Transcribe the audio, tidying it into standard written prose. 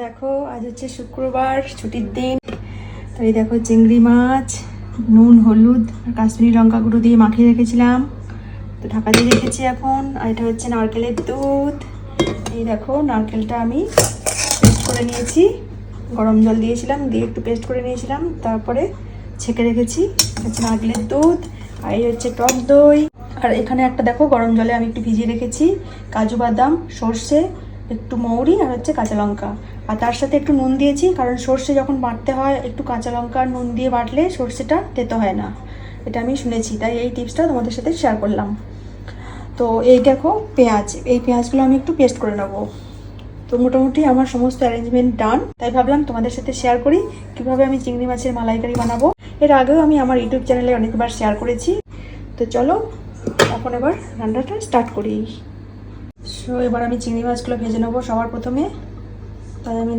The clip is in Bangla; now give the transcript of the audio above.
দেখো আজ হচ্ছে শুক্রবার, ছুটির দিন। তো এই দেখো চিংড়ি মাছ নুন হলুদ আর কাশ্মীরি লঙ্কা গুঁড়ো দিয়ে মাখিয়ে রেখেছিলাম, তো ঢাকা দিয়ে রেখেছি এখন। আর এটা হচ্ছে নারকেলের দুধ। এই দেখো নারকেলটা আমি পেস্ট করে নিয়েছি, গরম জল দিয়েছিলাম, দিয়ে একটু পেস্ট করে নিয়েছিলাম, তারপরে ছেঁকে রেখেছি। হচ্ছে নারকেলের দুধ। আর এই হচ্ছে টক দই। আর এখানে একটা দেখো গরম জলে আমি একটু ভিজিয়ে রেখেছি কাজু বাদাম, সর্ষে, একটু মৌরি আর হচ্ছে কাঁচা লঙ্কা। আর তার সাথে একটু নুন দিয়েছি, কারণ সর্ষে যখন বাটতে হয় একটু কাঁচা লঙ্কা আর নুন দিয়ে বাটলে সর্ষেটা তেতো হয় না, এটা আমি শুনেছি, তাই এই টিপসটা তোমাদের সাথে শেয়ার করলাম। তো এই দেখো পেঁয়াজ, এই পেঁয়াজগুলো আমি একটু পেস্ট করে নেবো। তো মোটামুটি আমার সমস্ত অ্যারেঞ্জমেন্ট ডান, তাই ভাবলাম তোমাদের সাথে শেয়ার করি কীভাবে আমি চিংড়ি মাছের মালাইকারি বানাবো। এর আগেও আমি আমার ইউটিউব চ্যানেলে অনেকবার শেয়ার করেছি। তো চলো এখন এবার রান্নাটা স্টার্ট করি। সো এবার আমি চিংড়ি মাছগুলো ভেজে নেবো সবার প্রথমে। তাই আমি